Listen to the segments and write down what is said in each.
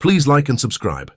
Please like and subscribe.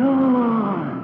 John!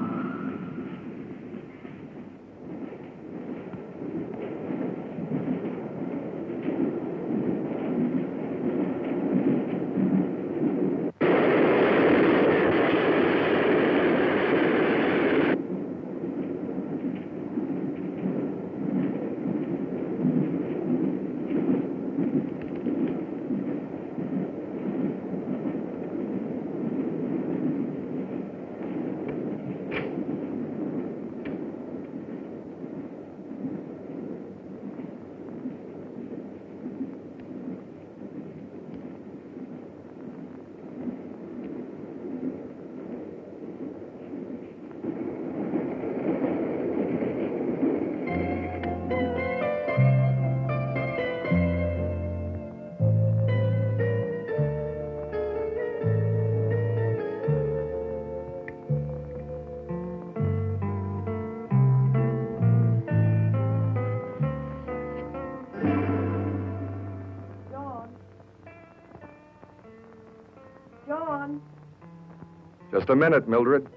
Just a minute, Mildred.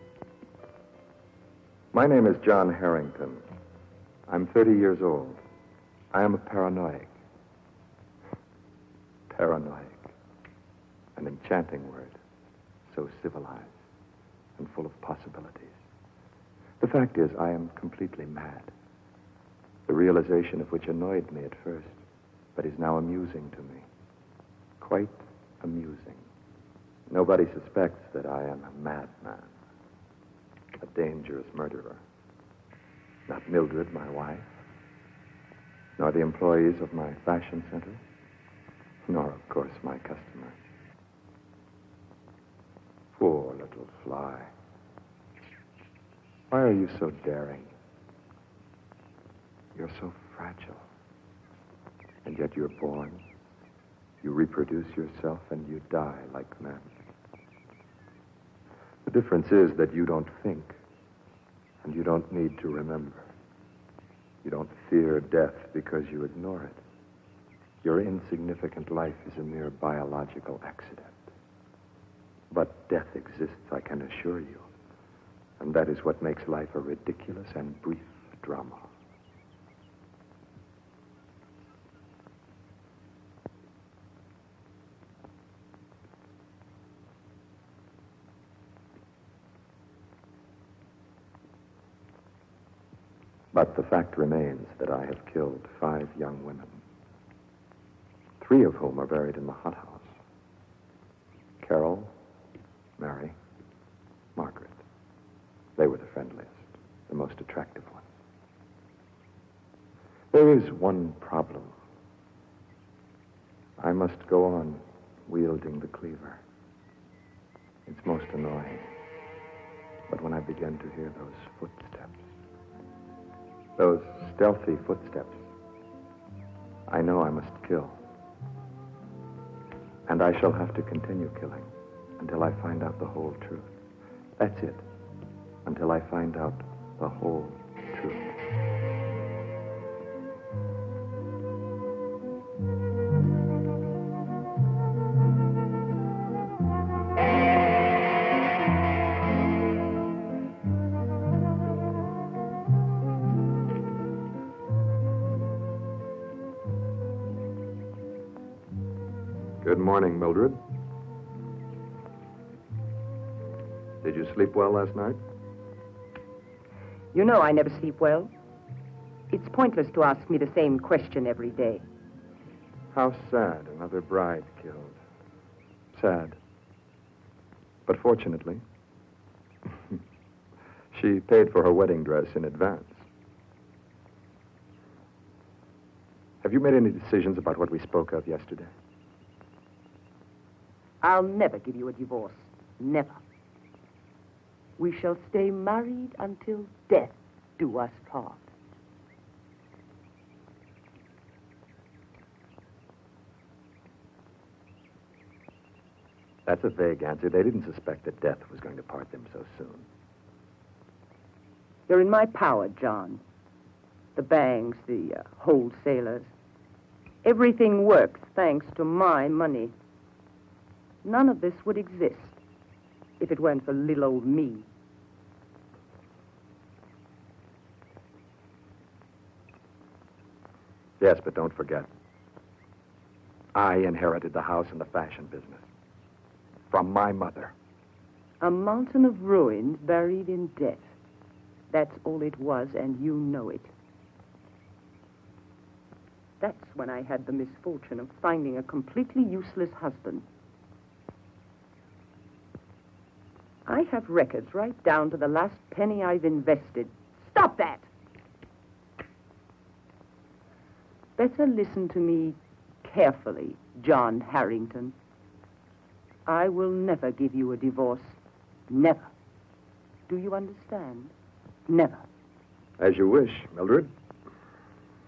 My name is John Harrington. I'm 30 years old. I am a paranoiac. Paranoiac. An enchanting word. So civilized and full of possibilities. The fact is, I am completely mad. The realization of which annoyed me at first, but is now amusing to me. Quite amusing. Nobody suspects that I am a madman, a dangerous murderer. Not Mildred, my wife, nor the employees of my fashion center, nor, of course, my customers. Poor little fly. Why are you so daring? You're so fragile. And yet you're born. You reproduce yourself and you die like men. The difference is that you don't think, and you don't need to remember. You don't fear death because you ignore it. Your insignificant life is a mere biological accident. But death exists, I can assure you. And that is what makes life a ridiculous and brief drama. But the fact remains that I have killed 5 young women, 3 of whom are buried in the hothouse. Carol, Mary, Margaret. They were the friendliest, the most attractive ones. There is one problem. I must go on wielding the cleaver. It's most annoying. But when I begin to hear those footsteps, those stealthy footsteps, I know I must kill. And I shall have to continue killing until I find out the whole truth. That's it. Until I find out the whole truth. Good morning, Mildred. Did you sleep well last night? You know I never sleep well. It's pointless to ask me the same question every day. How sad, another bride killed. Sad. But fortunately, she paid for her wedding dress in advance. Have you made any decisions about what we spoke of yesterday? I'll never give you a divorce. Never. We shall stay married until death do us part. That's a vague answer. They didn't suspect that death was going to part them so soon. You're in my power, John. The banks, the wholesalers. Everything works thanks to my money. None of this would exist if it weren't for little old me Yes, but don't forget. I inherited the house and the fashion business. From my mother. A mountain of ruins buried in death. That's all it was, and you know it. That's when I had the misfortune of finding a completely useless husband. I have records right down to the last penny I've invested. Stop that! Better listen to me carefully, John Harrington. I will never give you a divorce. Never. Do you understand? Never. As you wish, Mildred.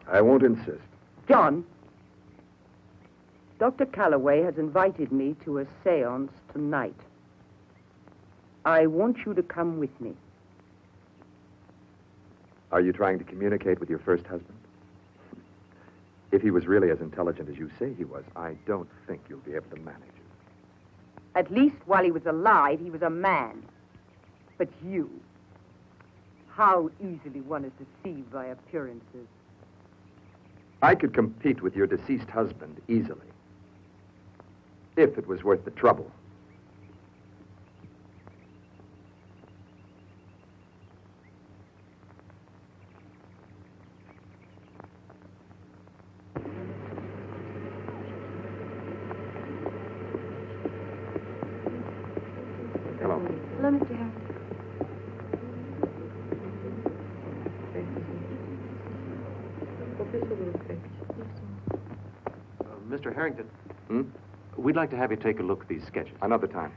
I won't insist. John, Dr. Calloway has invited me to a seance tonight. I want you to come with me. Are you trying to communicate with your first husband? If he was really as intelligent as you say he was, I don't think you'll be able to manage it. At least while he was alive, he was a man. But you, how easily one is deceived by appearances. I could compete with your deceased husband easily. If it was worth the trouble. Hello. Hello, Mr. Harrington. Mr. Harrington, Hmm? we'd like to have you take a look at these sketches. Another time.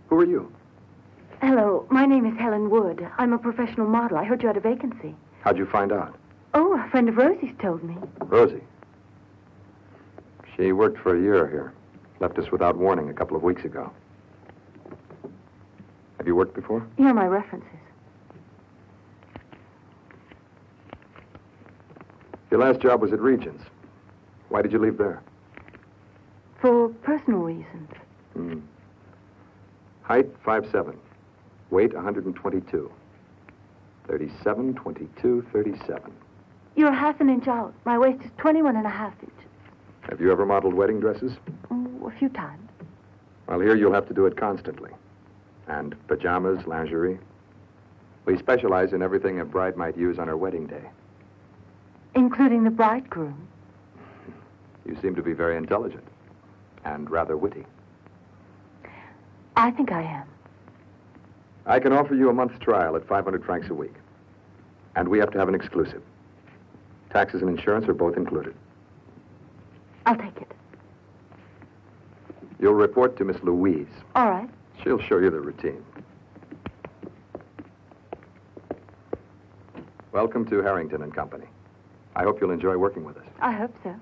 Who are you? Hello, my name is Helen Wood. I'm a professional model. I heard you had a vacancy. How'd you find out? Oh, a friend of Rosie's told me. Rosie. She worked for a year here. Left us without warning a couple of weeks ago. Have you worked before? Here are my references. Your last job was at Regents. Why did you leave there? For personal reasons. Hmm. Height, 5'7". Weight, 122. 37, 22, 37. You're a half an inch out. My waist is 21 and a half inches. Have you ever modeled wedding dresses? Oh, a few times. Well, here you'll have to do it constantly. And pajamas, lingerie. We specialize in everything a bride might use on her wedding day. Including the bridegroom. You seem to be very intelligent. And rather witty. I think I am. I can offer you a month's trial at 500 francs a week. And we have to have an exclusive. Taxes and insurance are both included. I'll take it. You'll report to Miss Louise. All right. She'll show you the routine. Welcome to Harrington and Company. I hope you'll enjoy working with us. I hope so.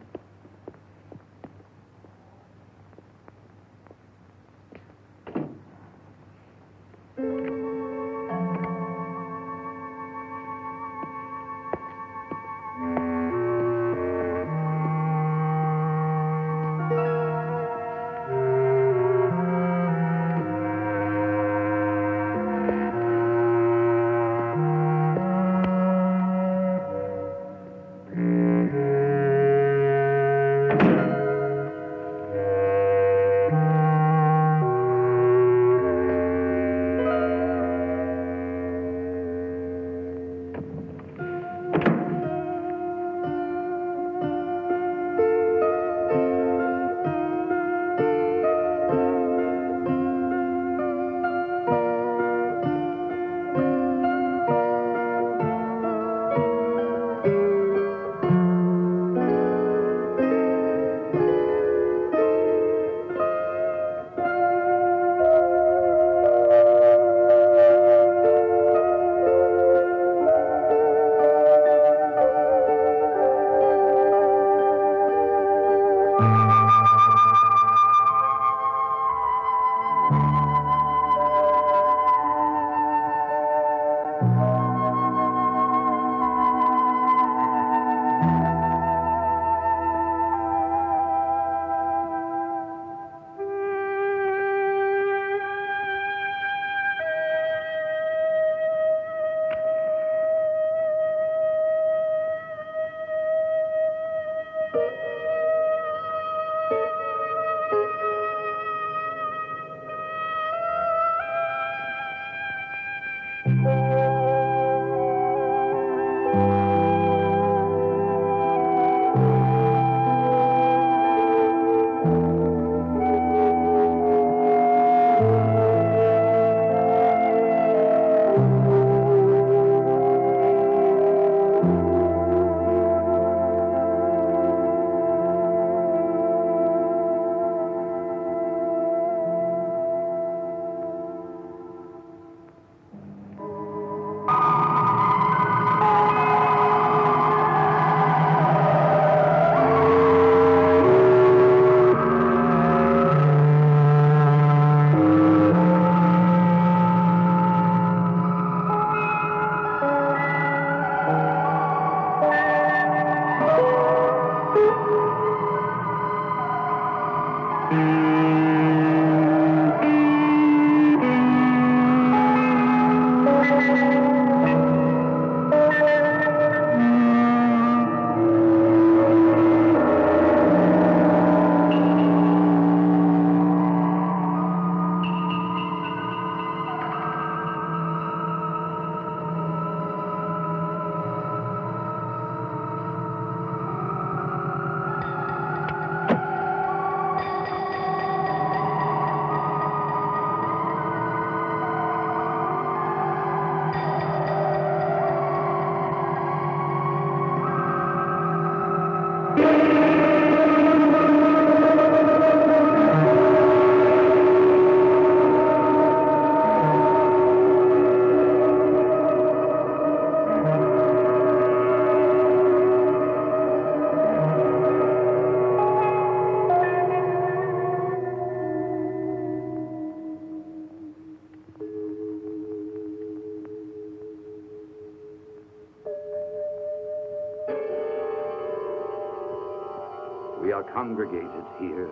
We are congregated here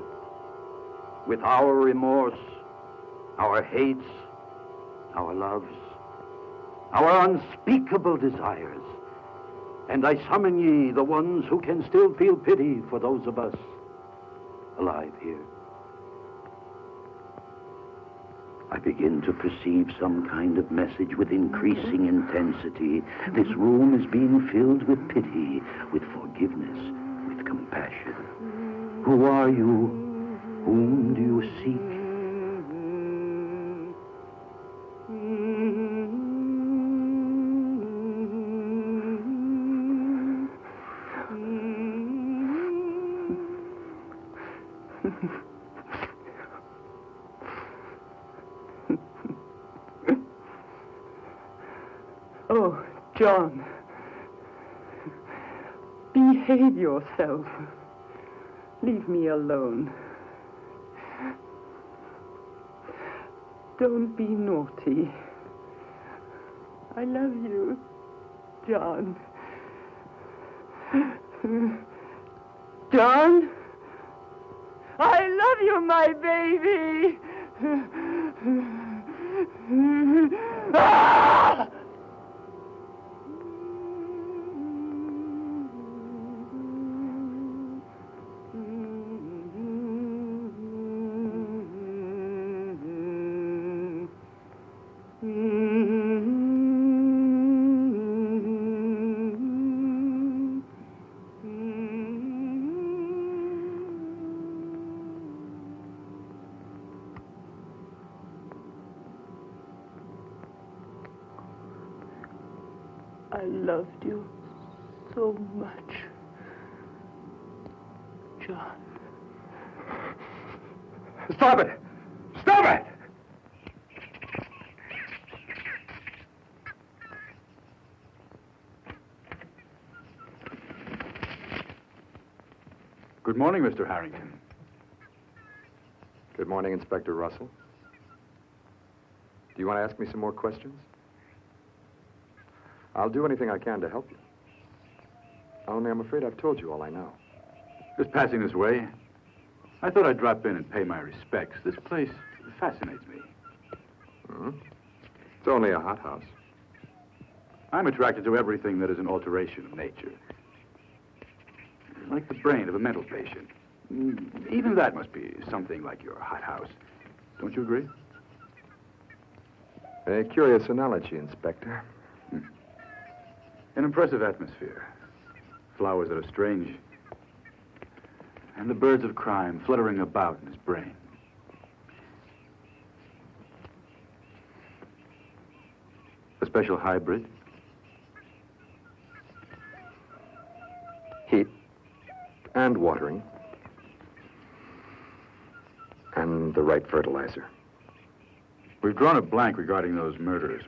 with our remorse, our hates, our loves, our unspeakable desires. And I summon ye, the ones who can still feel pity for those of us alive here. I begin to perceive some kind of message with increasing intensity. This room is being filled with pity, with forgiveness, with compassion. Who are you? Whom do you seek? Oh, John. Behave yourself. Leave me alone. Don't be naughty. I love you, John. John? I love you, my baby! Ah! I loved you so much, John. Stop it! Stop it! Good morning, Mr. Harrington. Good morning, Inspector Russell. Do you want to ask me some more questions? I'll do anything I can to help you. Only I'm afraid I've told you all I know. Just passing this way, I thought I'd drop in and pay my respects. This place fascinates me. Hmm? It's only a hothouse. I'm attracted to everything that is an alteration of nature. Like the brain of a mental patient. Even that must be something like your hothouse. Don't you agree? A curious analogy, Inspector. An impressive atmosphere. Flowers that are strange. And the birds of crime fluttering about in his brain. A special hybrid. Heat and watering. And the right fertilizer. We've drawn a blank regarding those murders.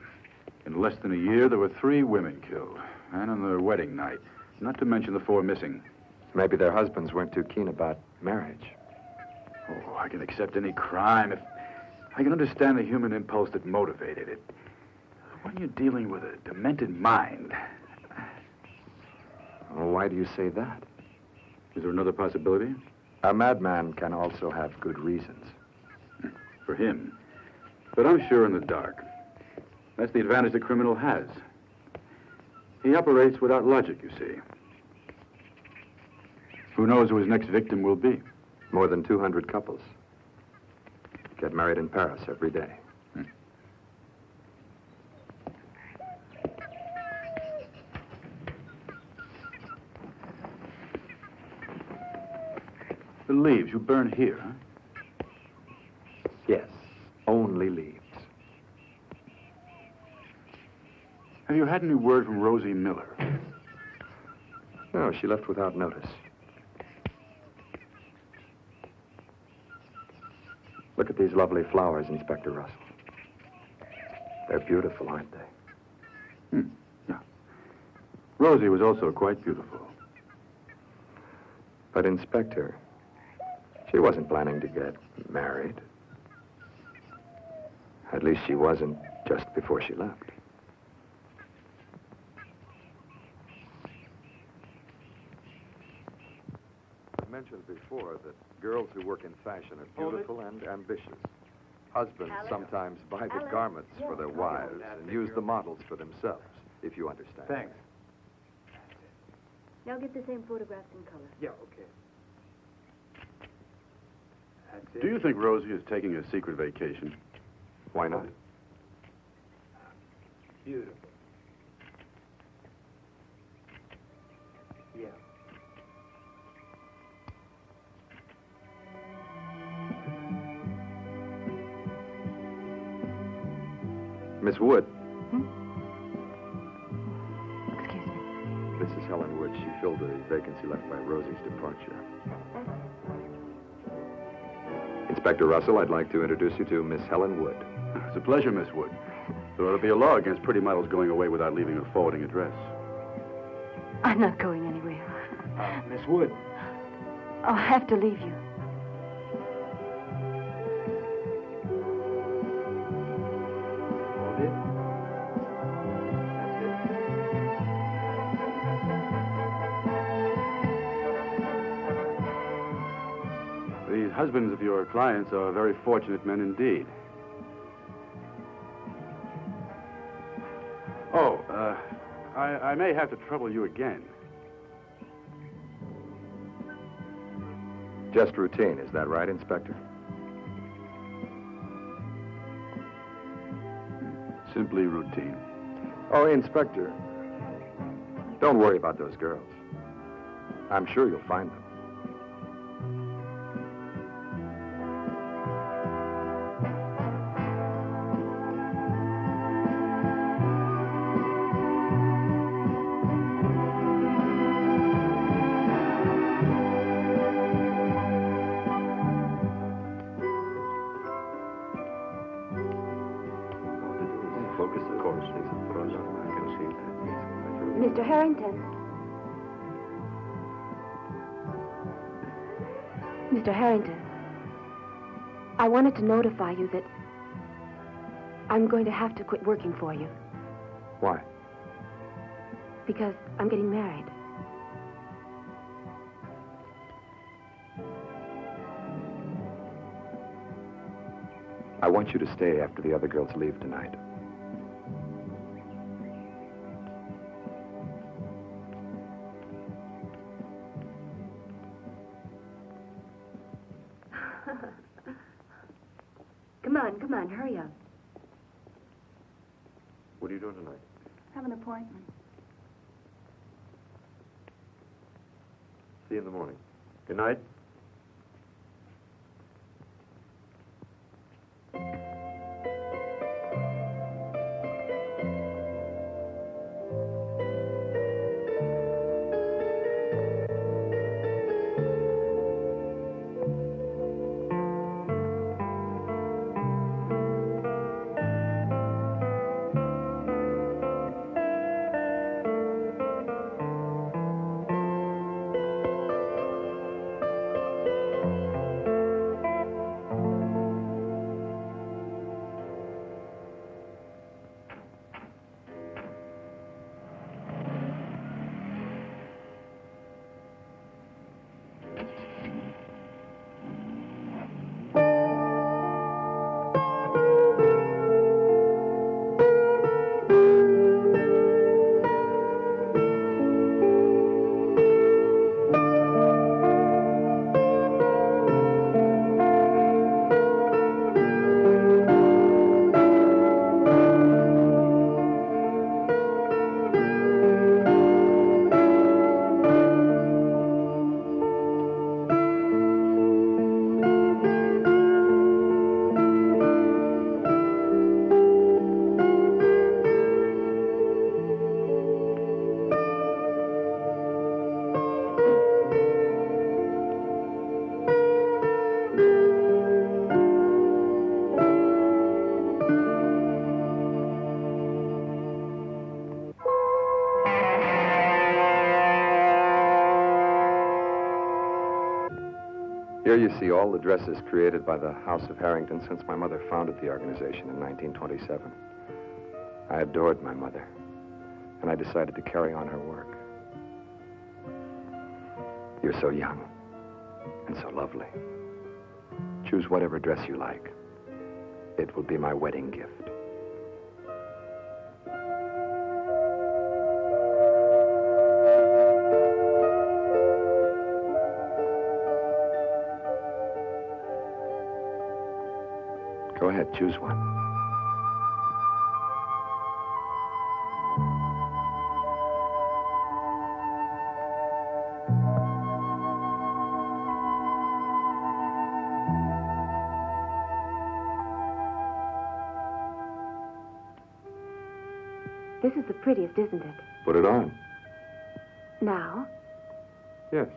In less than a year, there were 3 women killed. And on their wedding night. Not to mention the 4 missing. Maybe their husbands weren't too keen about marriage. Oh, I can accept any crime if I can understand the human impulse that motivated it. When you're dealing with a demented mind... Oh, why do you say that? Is there another possibility? A madman can also have good reasons. For him. But I'm sure in the dark. That's the advantage the criminal has. He operates without logic, you see. Who knows who his next victim will be? More than 200 couples get married in Paris every day. The leaves you burn here, huh? Yes, only leaves. Have you had any word from Rosie Miller? No, she left without notice. Look at these lovely flowers, Inspector Russell. They're beautiful, aren't they? Yeah. Rosie was also quite beautiful. But, Inspector, she wasn't planning to get married. At least she wasn't just before she left. mentioned before that girls who work in fashion are beautiful and ambitious. Husbands sometimes buy the garments for their wives and use the models for themselves, if you understand. Thanks. Now get the same photographs in color. Yeah, okay. That's it. Do you think Rosie is taking a secret vacation? Why not? Beautiful. Yeah. Miss Wood. Excuse me. This is Helen Wood. She filled the vacancy left by Rosie's departure. Inspector Russell, I'd like to introduce you to Miss Helen Wood. It's a pleasure, Miss Wood. There ought to be a law against pretty models going away without leaving a forwarding address. I'm not going anywhere. Miss Wood. I'll have to leave you. Hold it. That's it. The husbands of your clients are very fortunate men indeed. Oh, I may have to trouble you again. Just routine, is that right, Inspector? Simply routine. Oh, Inspector, don't worry about those girls. I'm sure you'll find them. Focus, of course. Mr. Harrington. Mr. Harrington, I wanted to notify you that I'm going to have to quit working for you Why? because I'm getting married. I want you to stay after the other girls leave tonight. Come on, hurry up. What are you doing tonight? Have an appointment. See you in the morning. Good night. Here you see all the dresses created by the House of Harrington since my mother founded the organization in 1927. I adored my mother, and I decided to carry on her work. You're so young. and so lovely. Choose whatever dress you like. It will be my wedding gift. Go ahead, choose one. This is the prettiest, isn't it? Put it on. Now? Yes.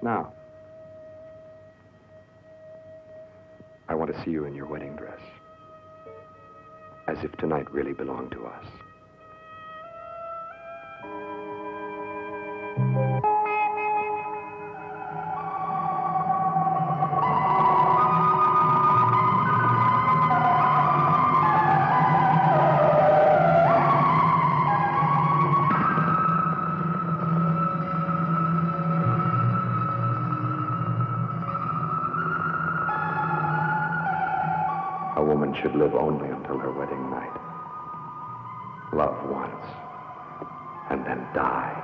Now. I want to see you in your wedding dress. As if tonight really belonged to us. A woman should live only until her wedding night. Love once, and then die.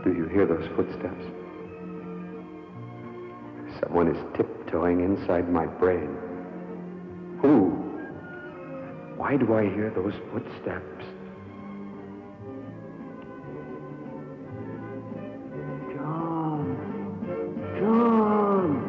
Do you hear those footsteps? Someone is tiptoeing inside my brain. Who? Why do I hear those footsteps? John! John!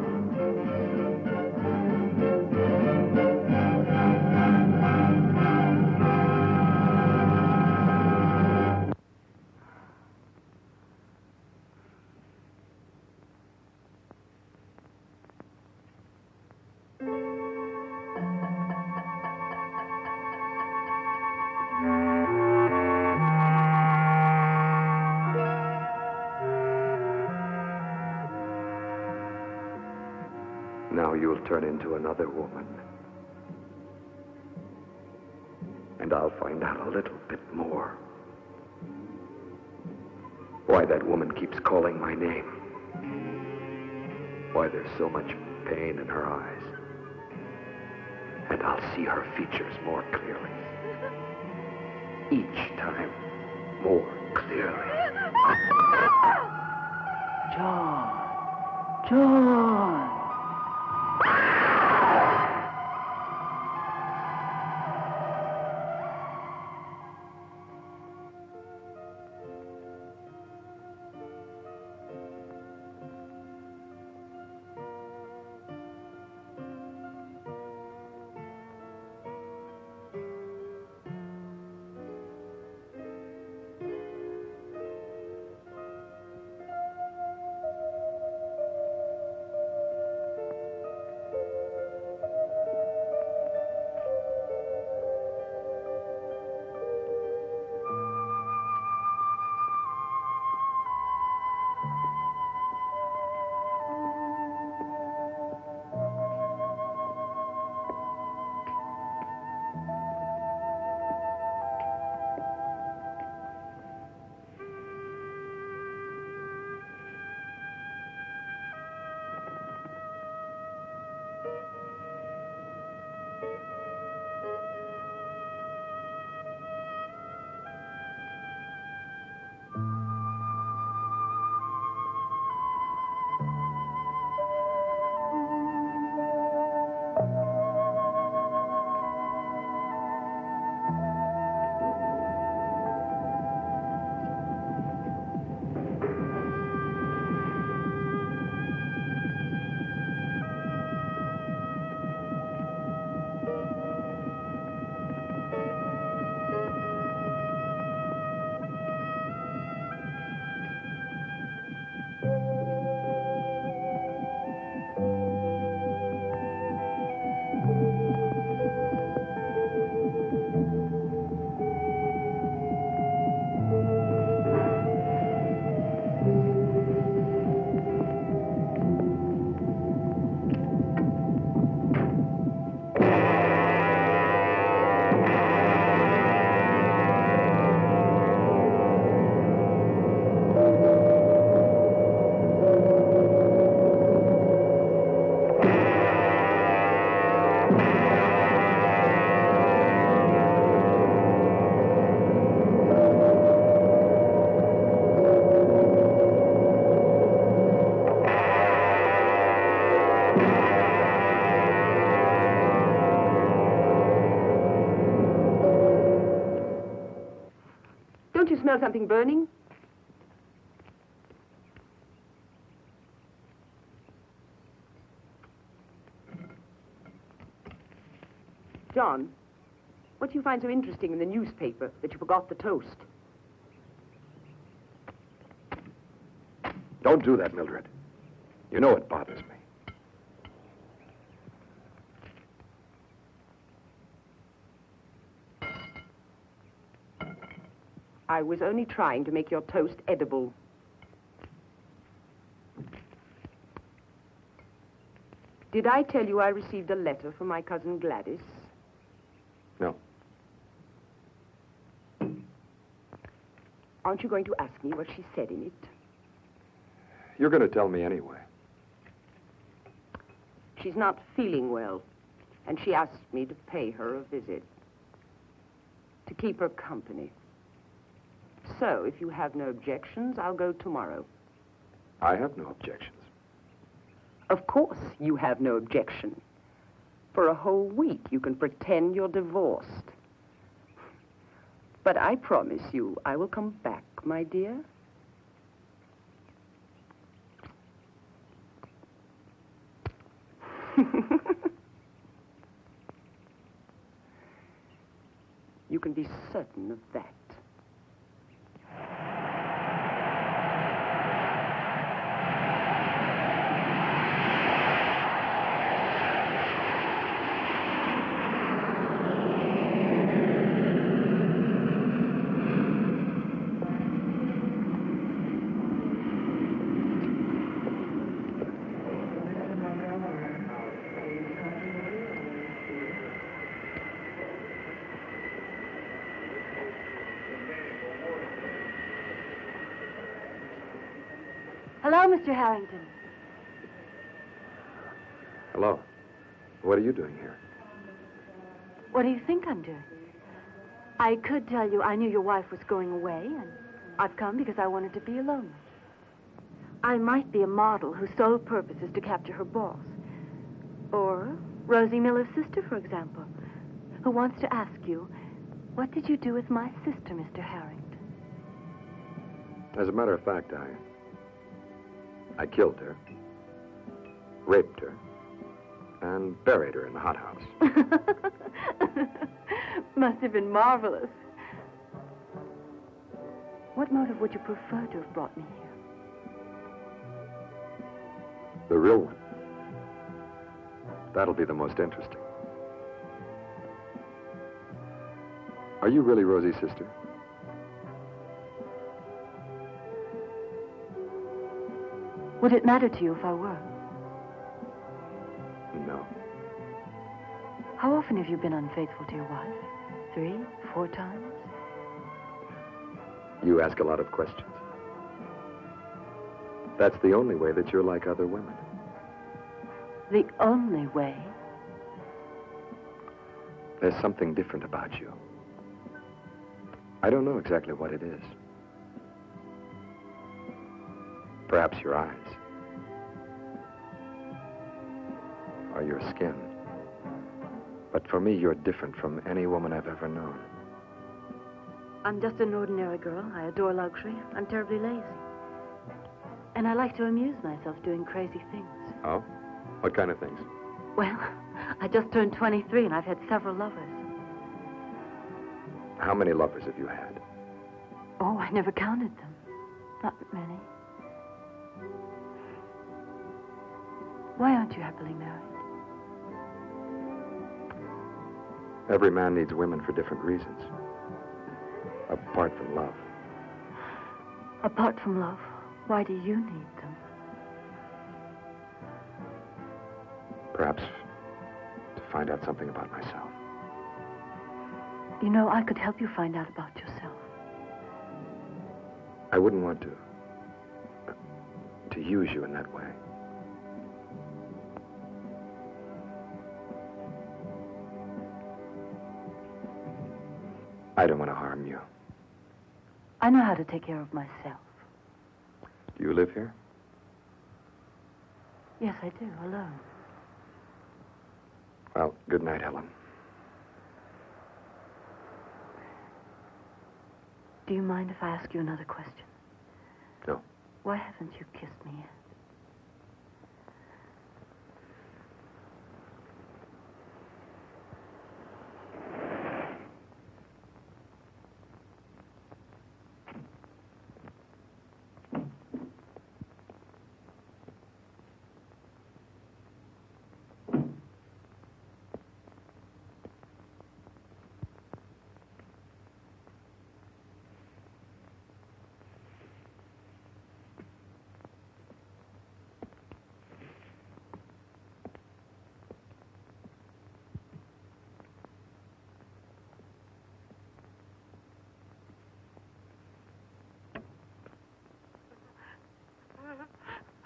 Now you'll turn into another woman. And I'll find out a little bit more. Why that woman keeps calling my name. Why there's so much pain in her eyes. And I'll see her features more clearly. Each time, more clearly. John! John! smell something burning? John, what do you find so interesting in the newspaper that you forgot the toast? Don't do that, Mildred. You know it bothers me. I was only trying to make your toast edible. Did I tell you I received a letter from my cousin Gladys? No. Aren't you going to ask me what she said in it? You're going to tell me anyway. She's not feeling well, and she asked me to pay her a visit. To keep her company. So, if you have no objections, I'll go tomorrow. I have no objections. Of course you have no objection. For a whole week, you can pretend you're divorced. But I promise you, I will come back, my dear. You can be certain of that. Hello, Mr. Harrington. Hello. What are you doing here? What do you think I'm doing? I could tell you I knew your wife was going away, and I've come because I wanted to be alone. I might be a model whose sole purpose is to capture her boss. Or Rosie Miller's sister, for example, who wants to ask you, what did you do with my sister, Mr. Harrington? As a matter of fact, I killed her, raped her, and buried her in the hothouse. Must have been marvelous. What motive would you prefer to have brought me here? The real one. That'll be the most interesting. Are you really Rosie's sister? Would it matter to you if I were? No. How often have you been unfaithful to your wife? 3, 4 times? You ask a lot of questions. That's the only way that you're like other women. The only way? There's something different about you. I don't know exactly what it is. Perhaps your eyes. Or your skin. But for me, you're different from any woman I've ever known. I'm just an ordinary girl. I adore luxury. I'm terribly lazy. And I like to amuse myself doing crazy things. Oh? What kind of things? Well, I just turned 23 and I've had several lovers. How many lovers have you had? Oh, I never counted them. Not many. Why aren't you happily married? Every man needs women for different reasons. Apart from love. Apart from love, why do you need them? Perhaps to find out something about myself. You know, I could help you find out about yourself. I wouldn't want to use you in that way. I don't want to harm you. I know how to take care of myself. Do you live here? Yes, I do, alone. Well, good night, Helen. Do you mind if I ask you another question? No. Why haven't you kissed me yet?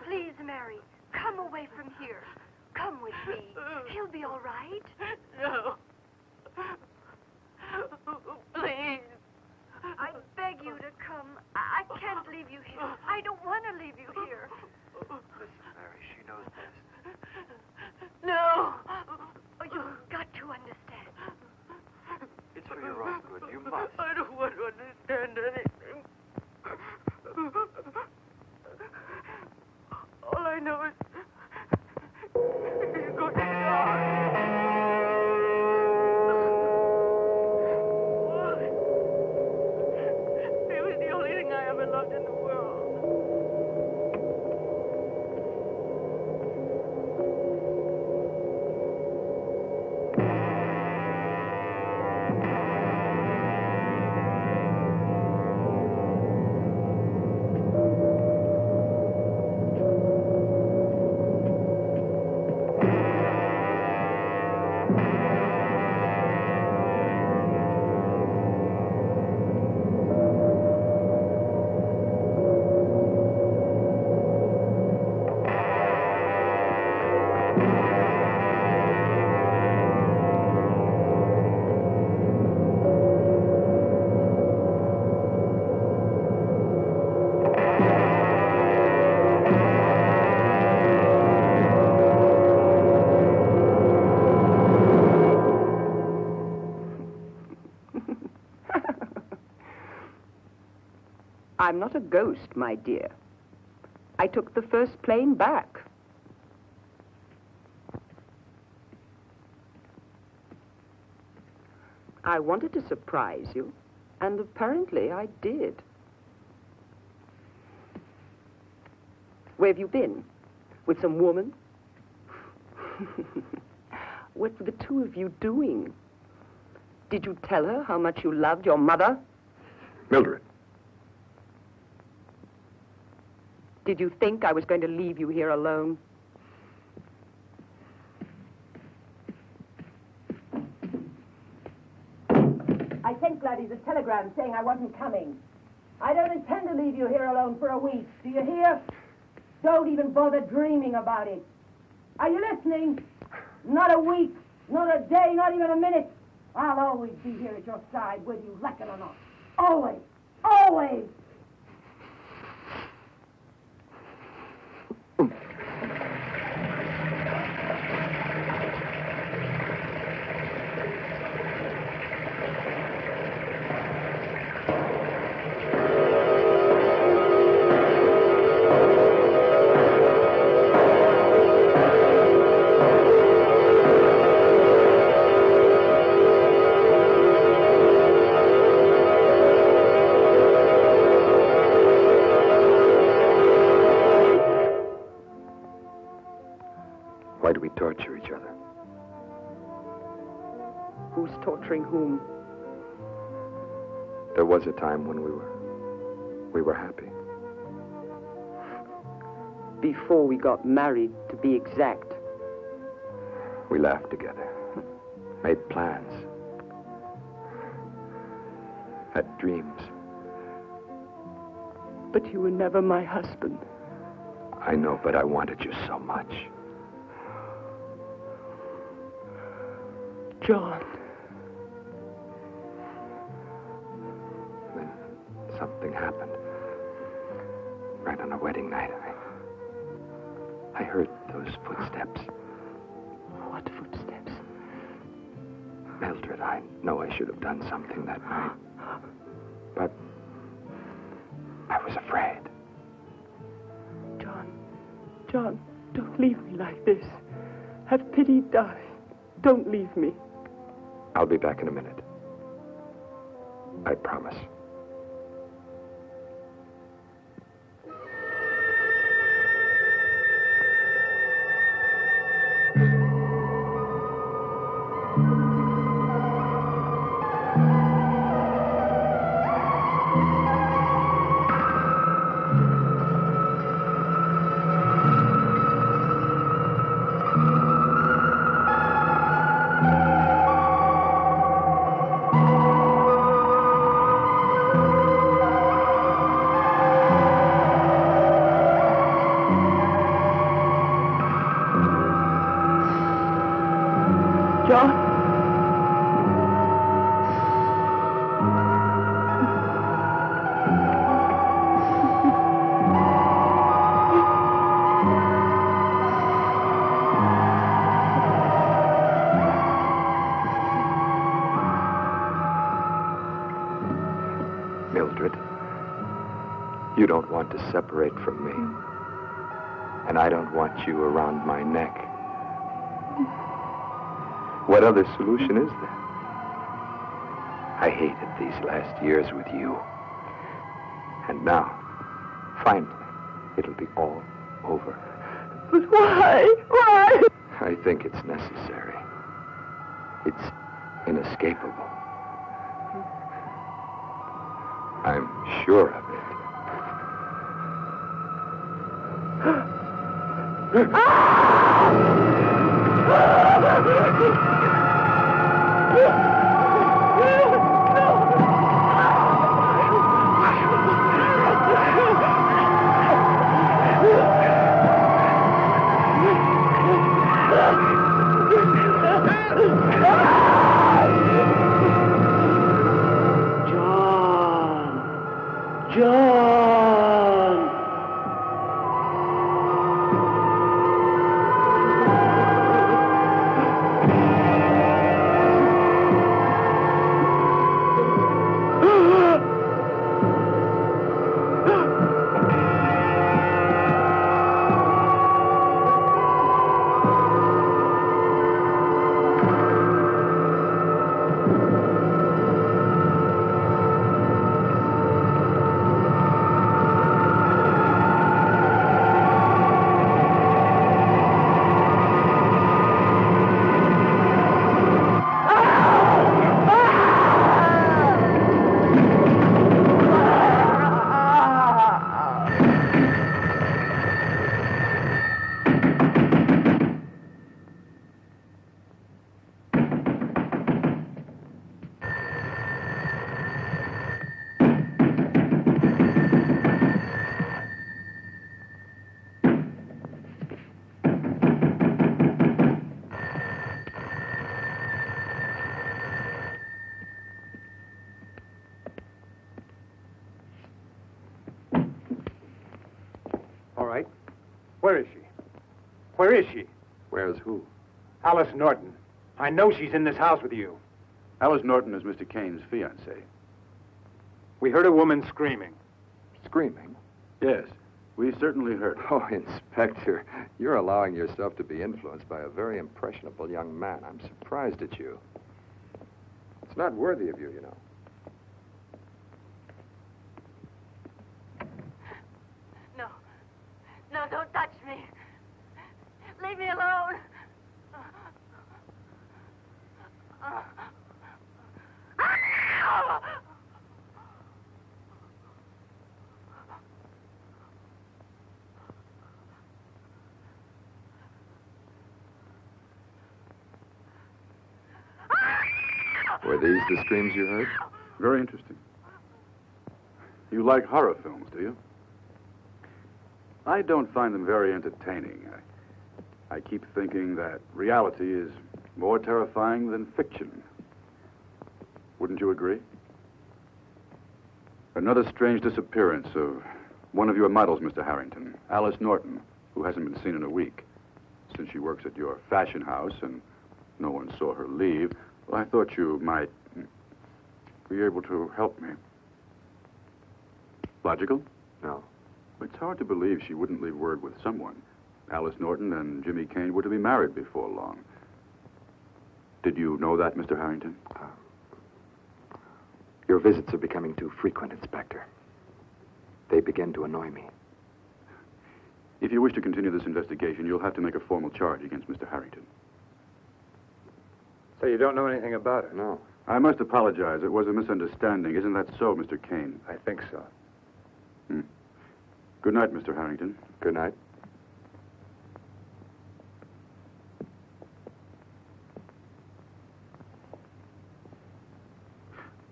Please, Mary, come away from here. Come with me. He'll be all right. No. Please. I beg you to come. I can't leave you here. I don't want to leave you here. Listen, Mary, she knows best. No. Oh, you've got to understand. It's for your own good. You must. I don't want to understand anything. All I know is he's going to die. He was the only thing I ever loved in the world. I'm not a ghost, my dear. I took the first plane back. I wanted to surprise you, and apparently I did. Where have you been? With some woman? What were the two of you doing? Did you tell her how much you loved your mother? Mildred. Did you think I was going to leave you here alone? I sent Gladys a telegram saying I wasn't coming. I don't intend to leave you here alone for a week. Do you hear? Don't even bother dreaming about it. Are you listening? Not a week, not a day, not even a minute. I'll always be here at your side, whether you like it or not. Always. Always. Why do we torture each other? Who's torturing whom? There was a time when we were happy. Before we got married, to be exact. We laughed together, made plans, had dreams. But you were never my husband. I know, but I wanted you so much. John. Then something happened. Right on our wedding night, I heard those footsteps. What footsteps? Mildred, I know I should have done something that night. But I was afraid. John, don't leave me like this. Have pity, die. Don't leave me. I'll be back in a minute. I promise. Mildred, you don't want to separate from me. And I don't want you around my neck. What other solution is there? I hated these last years with you. And now, finally, it'll be all over. But why? Why? I think it's necessary. It's inescapable. I'm sure of it. Where is she? Where is she? Where's who? Alice Norton. I know she's in this house with you. Alice Norton is Mr. Kane's fiancée. We heard a woman screaming. Screaming? Yes, we certainly heard her. Oh, Inspector, you're allowing yourself to be influenced by a very impressionable young man. I'm surprised at you. It's not worthy of you, you know. No, don't touch me. Leave me alone. Were these the screams you heard? Very interesting. You like horror films, do you? I don't find them very entertaining. I keep thinking that reality is more terrifying than fiction. Wouldn't you agree? Another strange disappearance of one of your models, Mr. Harrington, Alice Norton, who hasn't been seen in a week. Since she works at your fashion house and no one saw her leave, well, I thought you might be able to help me. Logical? No. It's hard to believe she wouldn't leave word with someone. Alice Norton and Jimmy Kane were to be married before long. Did you know that, Mr. Harrington? Your visits are becoming too frequent, Inspector. They begin to annoy me. If you wish to continue this investigation, you'll have to make a formal charge against Mr. Harrington. So you don't know anything about it? No. I must apologize. It was a misunderstanding. Isn't that so, Mr. Kane? I think so. Good night, Mr. Harrington. Good night.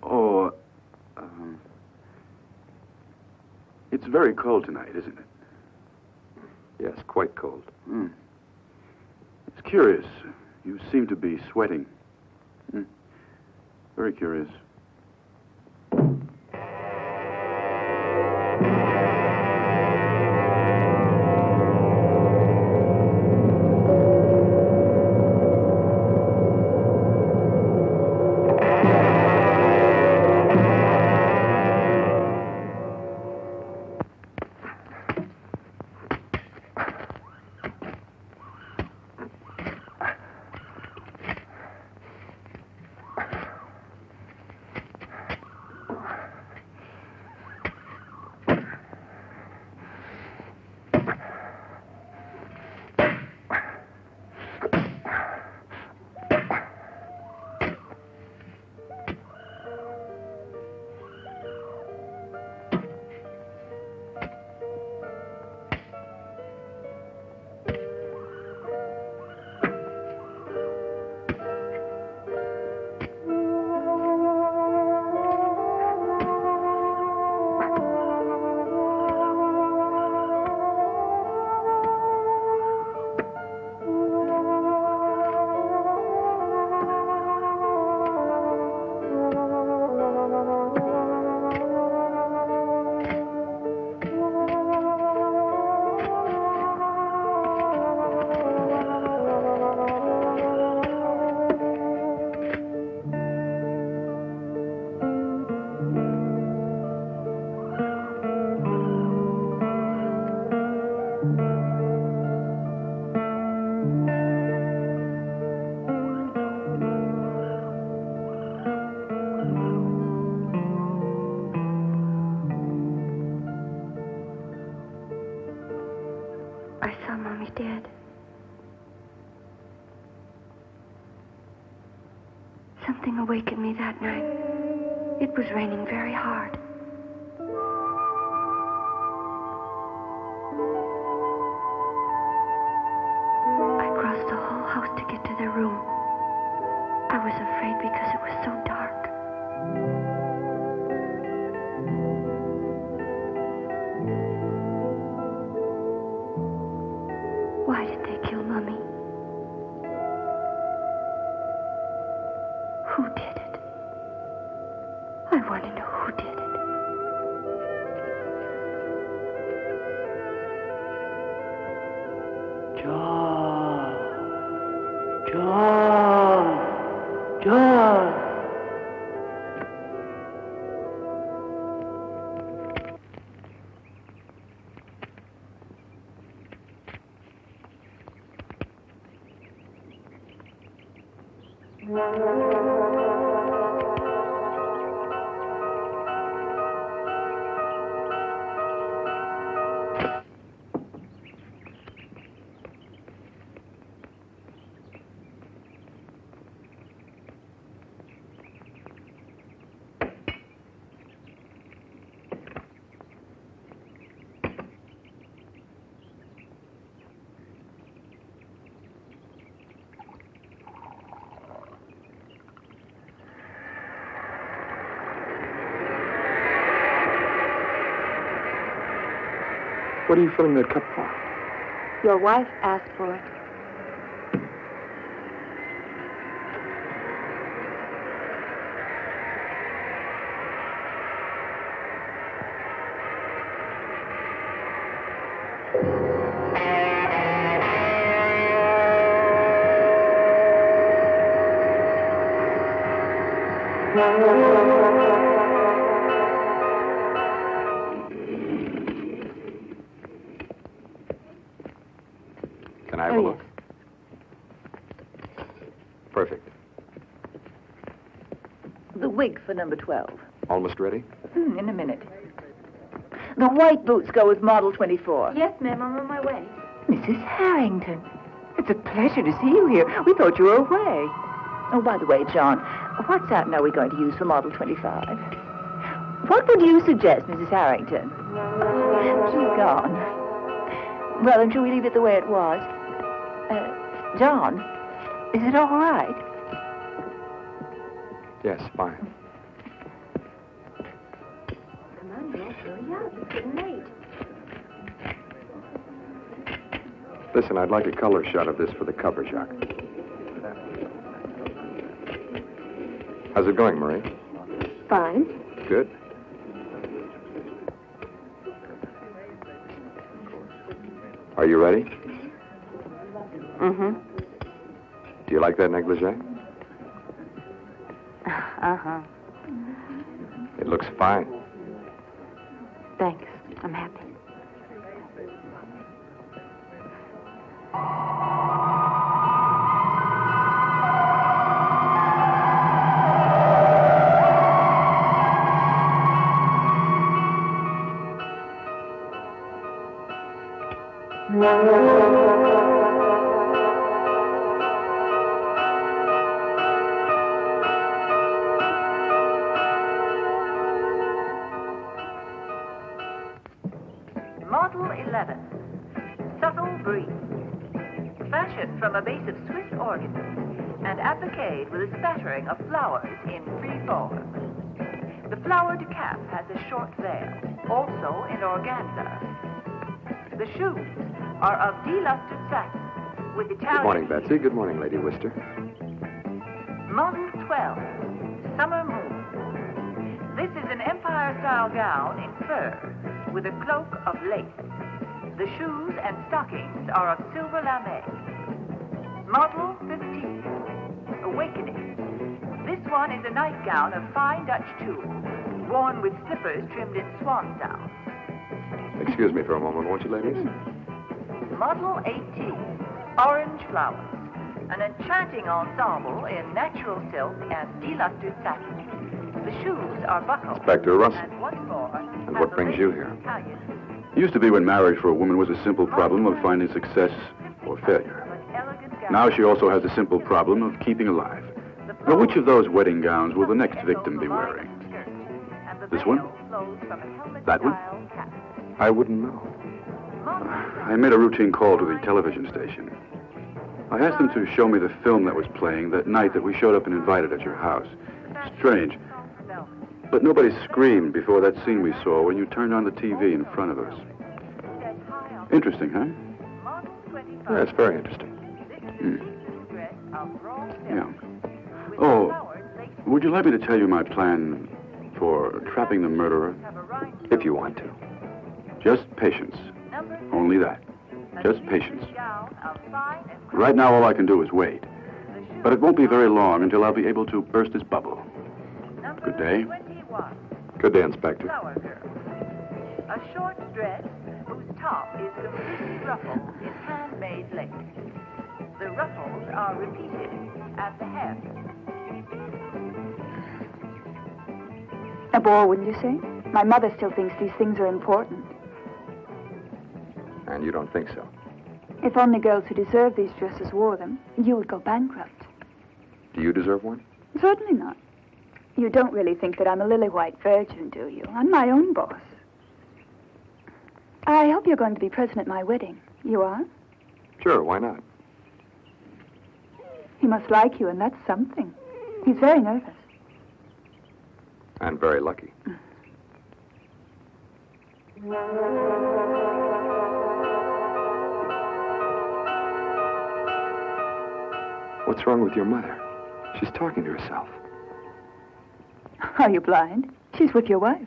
Oh, it's very cold tonight, isn't it? Yes, quite cold. It's curious. You seem to be sweating. Very curious. I saw Mommy dead. Something awakened me that night. It was raining very hard. I crossed the whole house to get to their room. I was afraid because it was so dark. Why did they kill Mommy? Who did it? I want to know who did it. John! What are you filling that cup for? Your wife asked for it. Can I have a Oh, look? Perfect. The wig for number 12. Almost ready? In a minute. The white boots go with model 24. Yes, ma'am, I'm on my way. Mrs. Harrington, it's a pleasure to see you here. We thought you were away. Oh, by the way, John, what satin are we going to use for model 25? What would you suggest, Mrs. Harrington? She's gone. Well, then shall we leave it the way it was? John, is it all right? Yes, fine. Come on, Dad, hurry up. It's getting late. Listen, I'd like a color shot of this for the cover, Jacques. How's it going, Marie? Fine. Good. Are you ready? Mm-hmm. Do you like that negligee? Uh-huh. It looks fine. Thanks. I'm happy. Model 11. Subtle breeze. Fashioned from a base of Swiss organdie and appliqued with a spattering of flowers in free form. The flowered cap has a short veil, also in organza. The shoes are of delustered satin with Italian... Good morning, Betsy. Good morning, Lady Worcester. Model 12. Summer Moon. This is an Empire-style gown in fur with a cloak of lace. The shoes and stockings are of silver lame. Model 15. Awakening. This one is a nightgown of fine Dutch tulle, worn with slippers trimmed in swan down. Excuse me for a moment, won't you, ladies? Model 18. Orange flowers. An enchanting ensemble in natural silk and delustered satin. The shoes are buckled. Inspector Russell. And what for? And what brings you here? Italian. It used to be when marriage for a woman was a simple problem of finding success or failure. Now she also has the simple problem of keeping alive. Now, which of those wedding gowns will the next victim be wearing? This one? That one? I wouldn't know. I made a routine call to the television station. I asked them to show me the film that was playing that night that we showed up and invited at your house. Strange. But nobody screamed before that scene we saw when you turned on the TV in front of us. Interesting, huh? Yeah, it's very interesting. Yeah. Oh, would you like me to tell you my plan for trapping the murderer? If you want to. Just patience. Only that. Just patience. Right now, all I can do is wait. But it won't be very long until I'll be able to burst his bubble. Good day. Good day, Inspector. Flower girl. A short dress whose top is completely ruffled in handmade lace. The ruffles are repeated at the hem. A bore, wouldn't you say? My mother still thinks these things are important. And you don't think so? If only girls who deserve these dresses wore them, you would go bankrupt. Do you deserve one? Certainly not. You don't really think that I'm a lily-white virgin, do you? I'm my own boss. I hope you're going to be present at my wedding. You are? Sure, why not? He must like you, and that's something. He's very nervous. And very lucky. What's wrong with your mother? She's talking to herself. Are you blind? She's with your wife.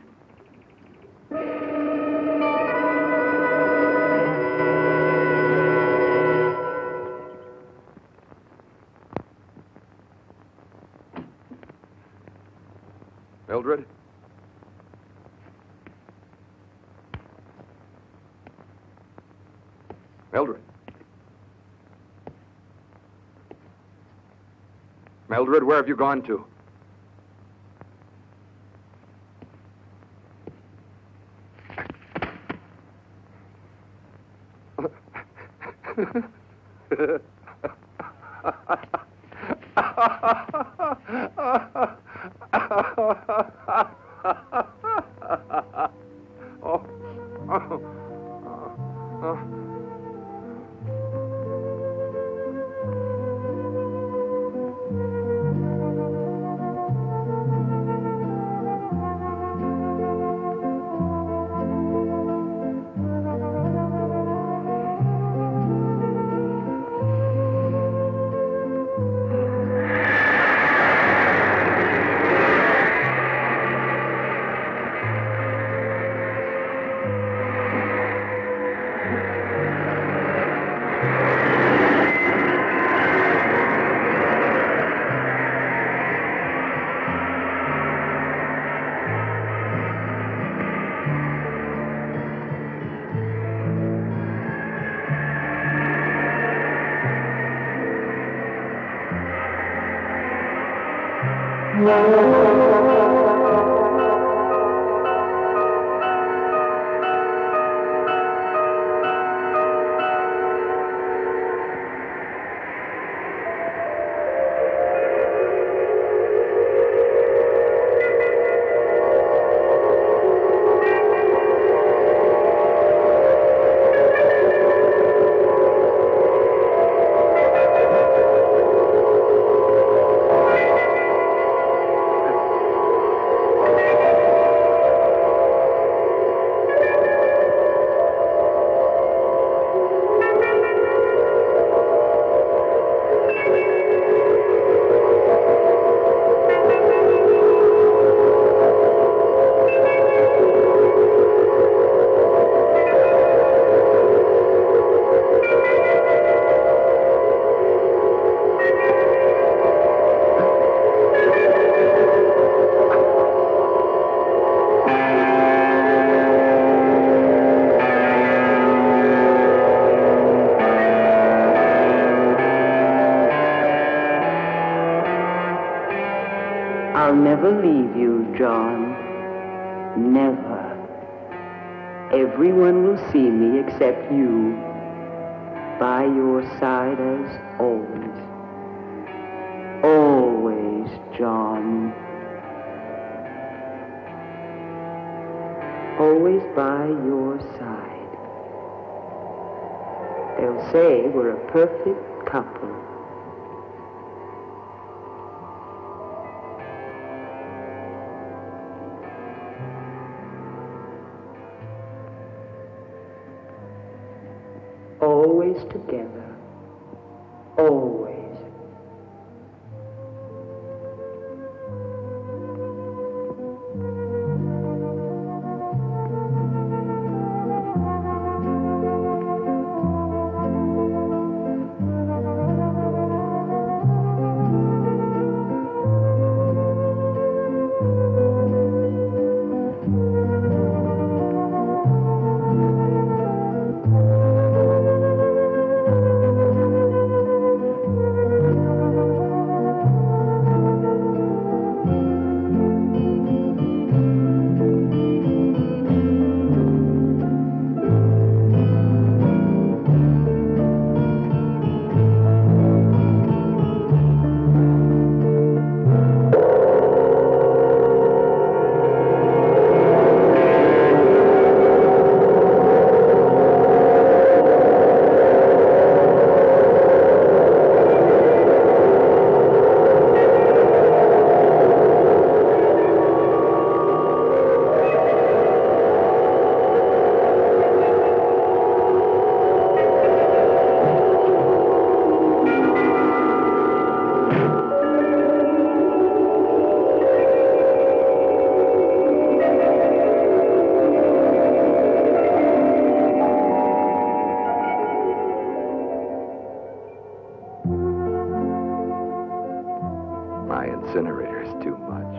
Mildred? Mildred? Mildred, where have you gone to? I'll never leave you, John. Never. Everyone will see me except you. By your side as always. Always, John. Always by your side. They'll say we're a perfect couple. Always together. Always. My incinerator is too much.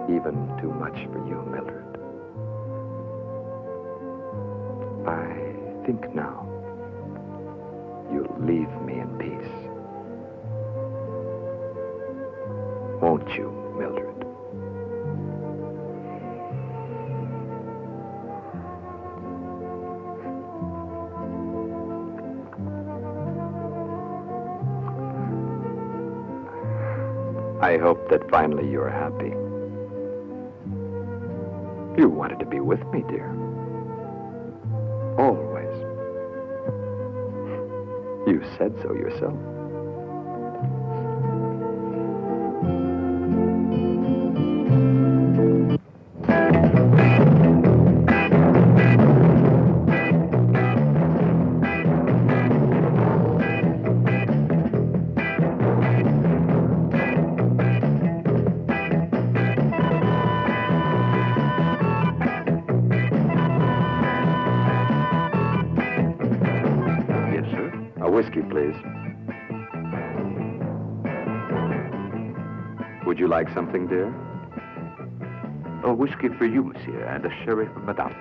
Even too much for you, Mildred. I think now you'll leave me in peace. meet you, Mildred. I hope that finally you're happy. You wanted to be with me, dear. Always. You said so yourself. Whiskey, please. Would you like something, dear? A whiskey for you, monsieur, and a sherry for madame.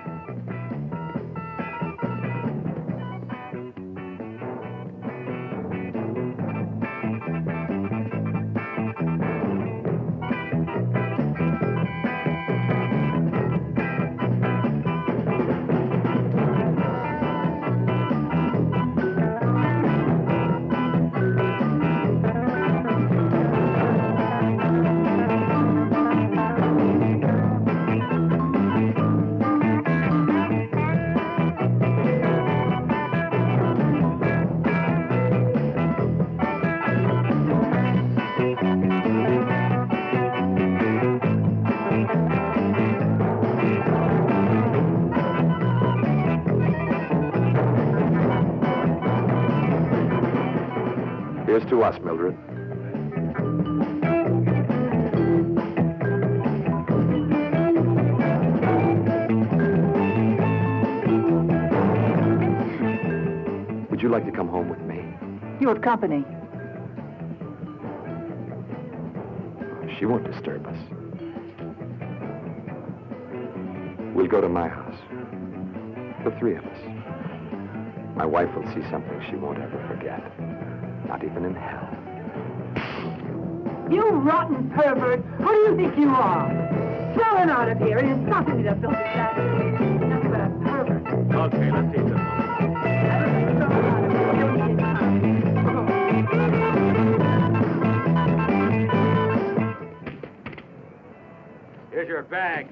Here's to us, Mildred. Would you like to come home with me? You have company. She won't disturb us. We'll go to my house. The three of us. My wife will see something she won't ever forget. Not even in hell. You rotten pervert! Who do you think you are? Throw him out of here and he's nothing to filthy cat. Nothing but a pervert. Okay, let's see this. Here's your bag.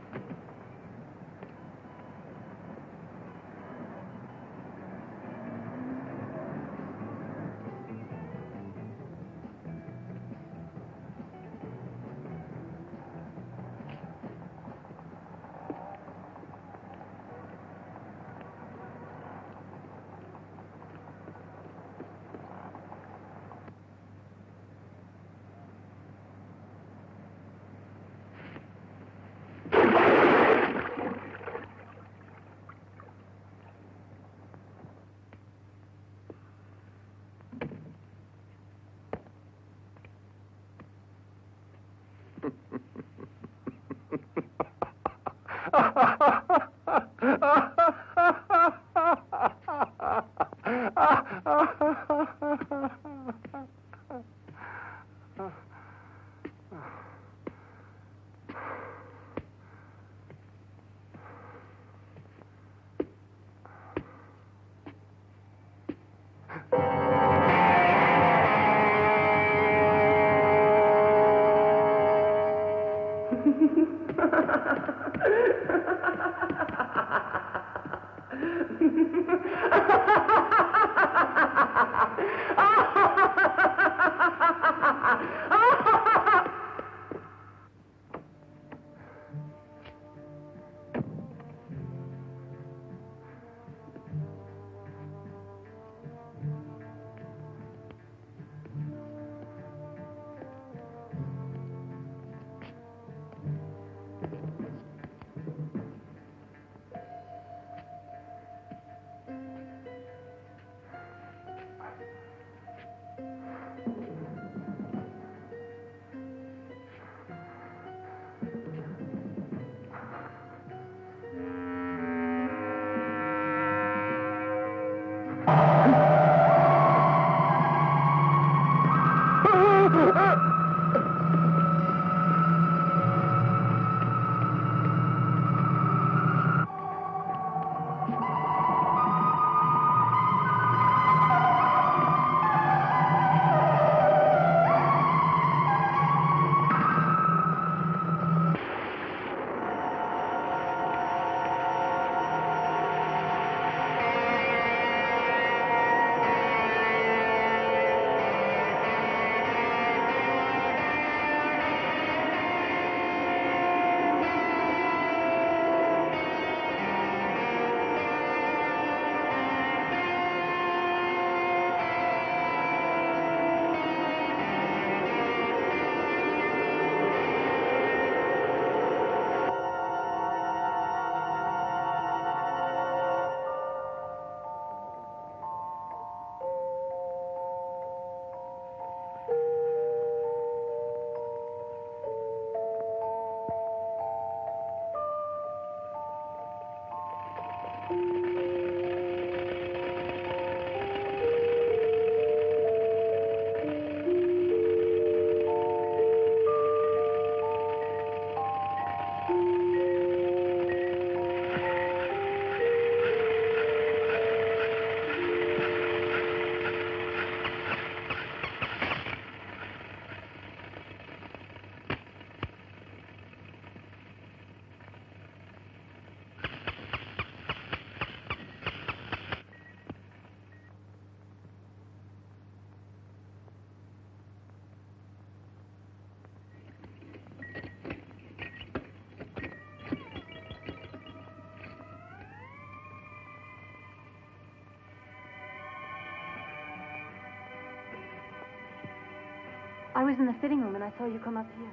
I was in the fitting room and I saw you come up here.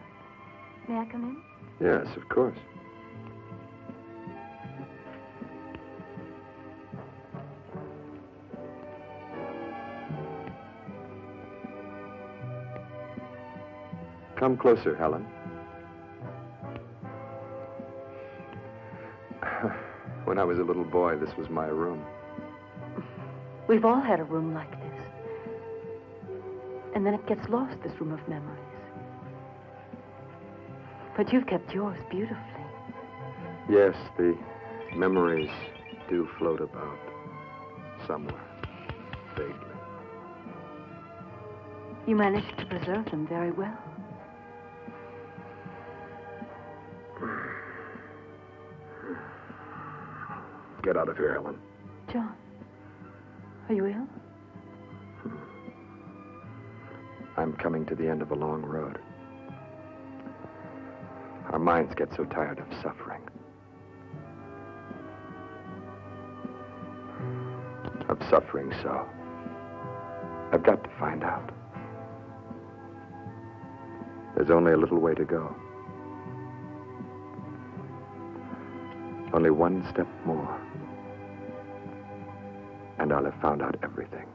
May I come in? Yes, of course. Come closer, Helen. When I was a little boy, this was my room. We've all had a room like this. And then it gets lost, this room of memories. But you've kept yours beautifully. Yes, the memories do float about somewhere, vaguely. You managed to preserve them very well. Get out of here, Helen. John, are you ill? I'm coming to the end of a long road. Our minds get so tired of suffering. Of suffering so. I've got to find out. There's only a little way to go. Only one step more. And I'll have found out everything.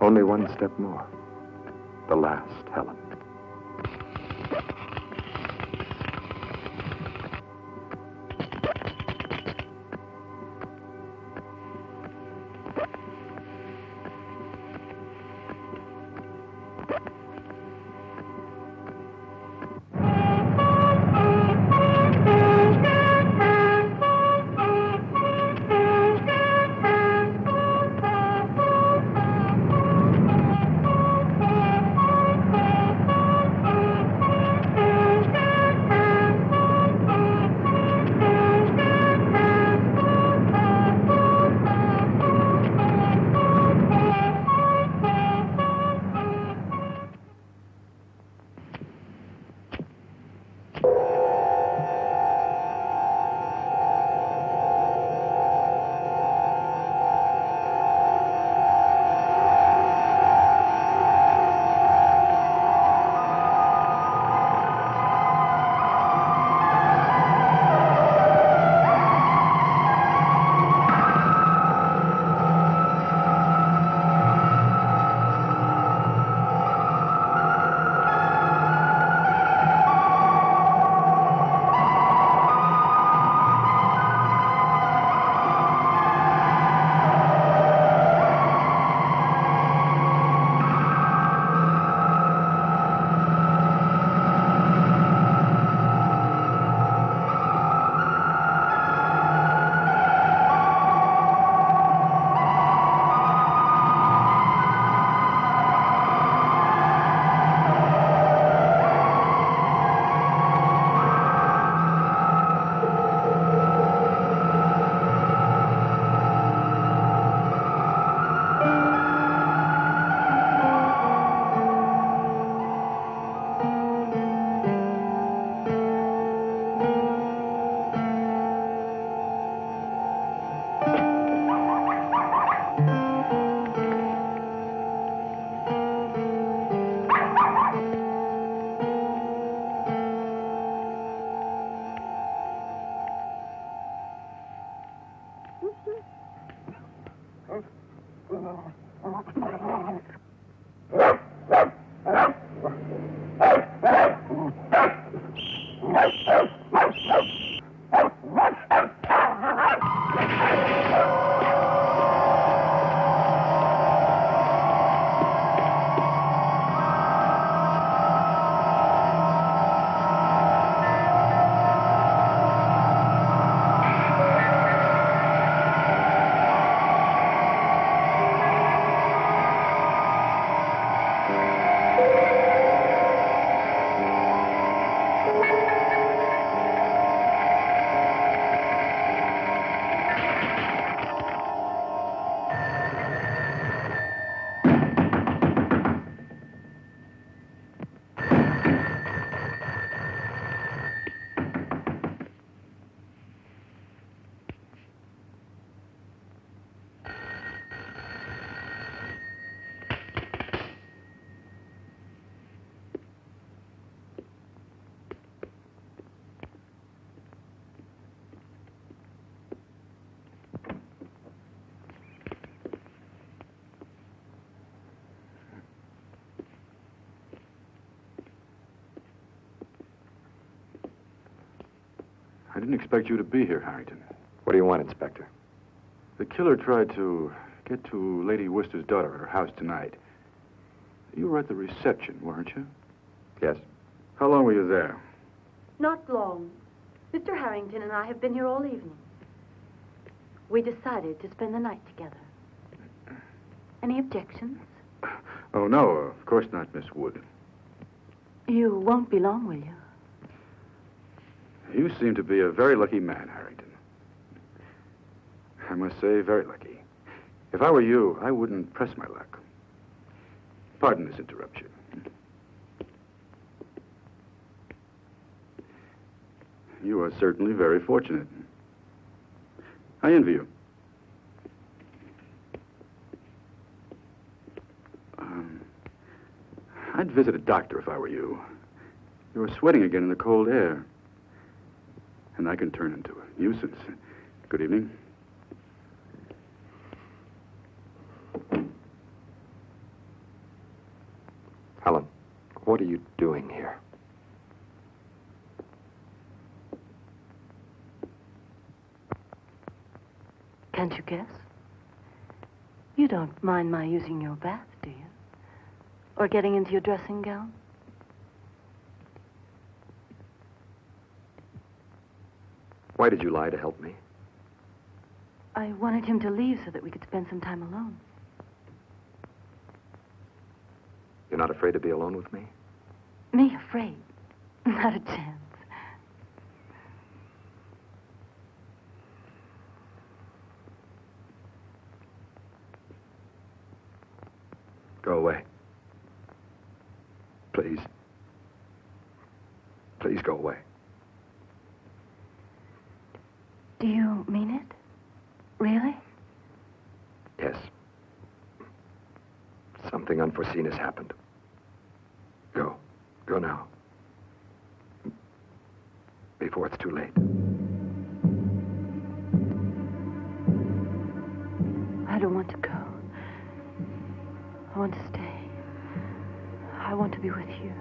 Only one step more. The last, Helen. didn't expect you to be here, Harrington. What do you want, Inspector? The killer tried to get to Lady Worcester's daughter at her house tonight. You were at the reception, weren't you? Yes. How long were you there? Not long. Mr. Harrington and I have been here all evening. We decided to spend the night together. Any objections? Oh, no, of course not, Miss Wood. You won't be long, will you? You seem to be a very lucky man, Harrington. I must say, very lucky. If I were you, I wouldn't press my luck. Pardon this interruption. You are certainly very fortunate. I envy you. I'd visit a doctor if I were you. You're sweating again in the cold air. And I can turn into a nuisance. Good evening. Helen, what are you doing here? Can't you guess? You don't mind my using your bath, do you? Or getting into your dressing gown? Why did you lie to help me? I wanted him to leave so that we could spend some time alone. You're not afraid to be alone with me? Me afraid? Not a chance. Go away. Please. Please go away. Do you mean it? Really? Yes. Something unforeseen has happened. Go. Go now. Before it's too late. I don't want to go. I want to stay. I want to be with you.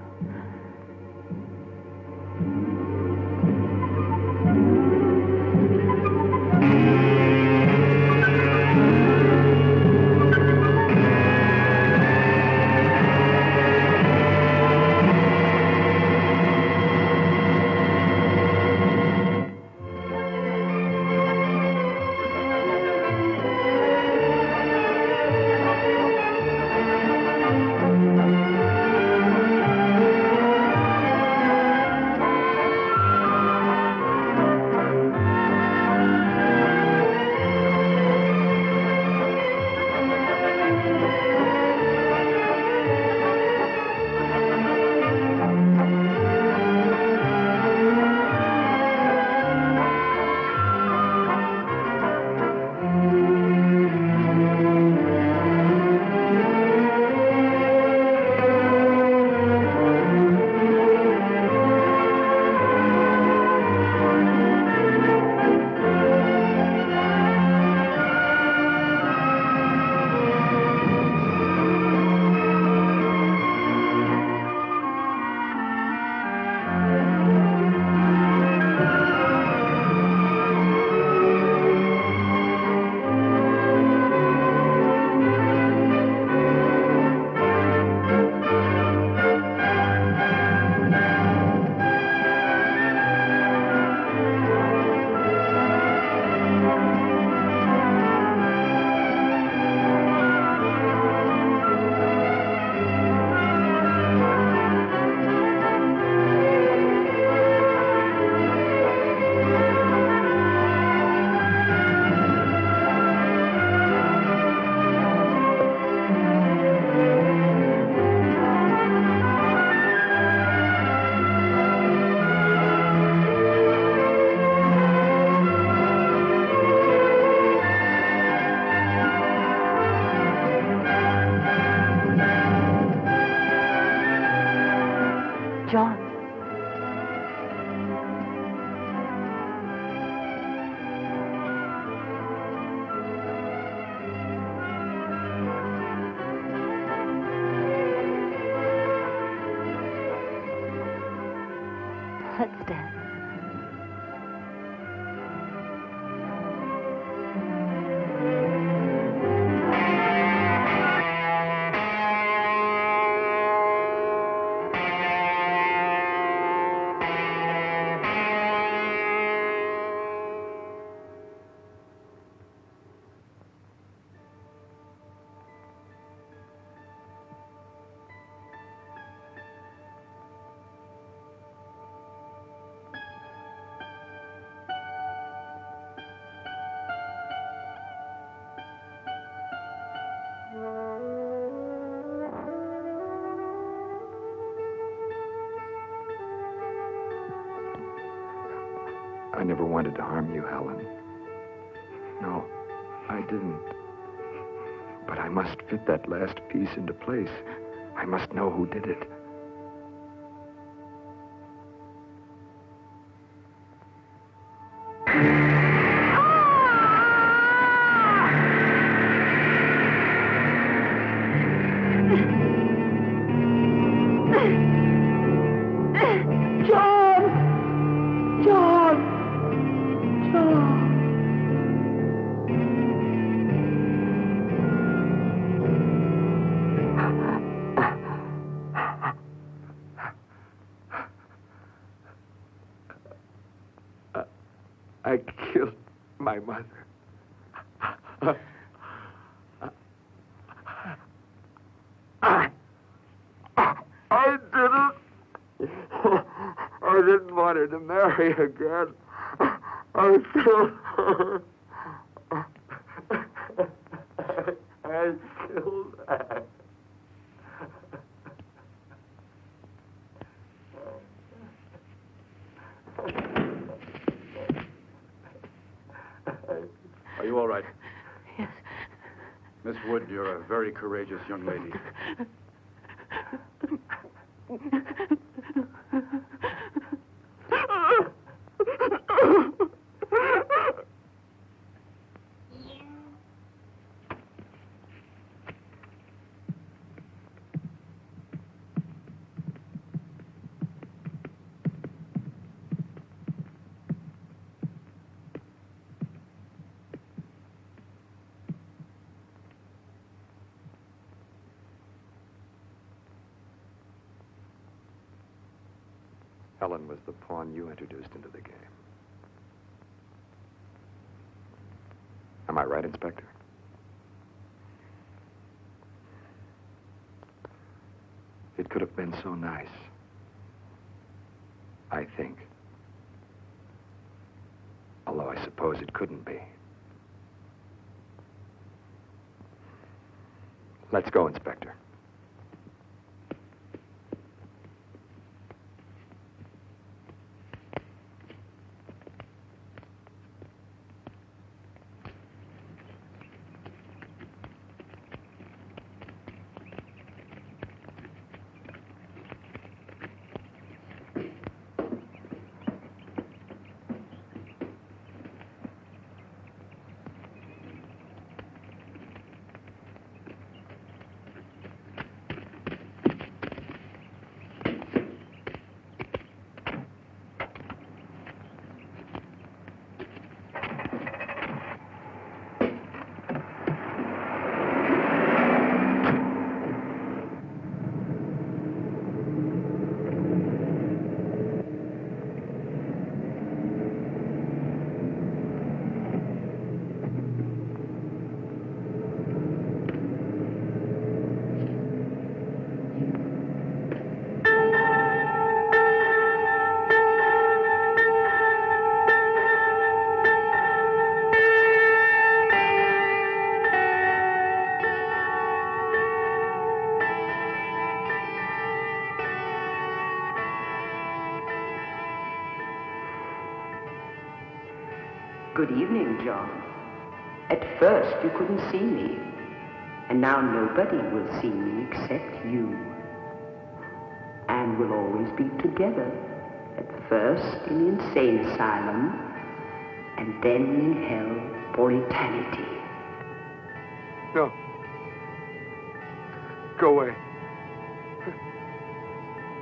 John. Let's dance. I never wanted to harm you, Helen. No, I didn't. But I must fit that last piece into place. I must know who did it. I killed my mother. I didn't. I didn't want her to marry again. I killed her. I killed her. Are you all right? Yes. Miss Wood, you're a very courageous young lady. Helen was the pawn you introduced into the game. Am I right, Inspector? It could have been so nice. I think. Although I suppose it couldn't be. Let's go, Inspector. Good evening, John. At first, you couldn't see me. And now nobody will see me except you. And we'll always be together. At first in the insane asylum, and then in hell for eternity. No. Go away.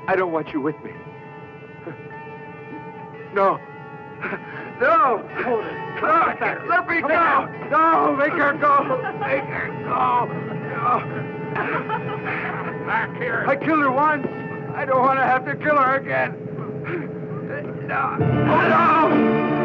I don't want you with me. No. No! Hold it. No! Let me go! No! Make her go! Make her go! No! Back here! I killed her once! I don't want to have to kill her again! No! No!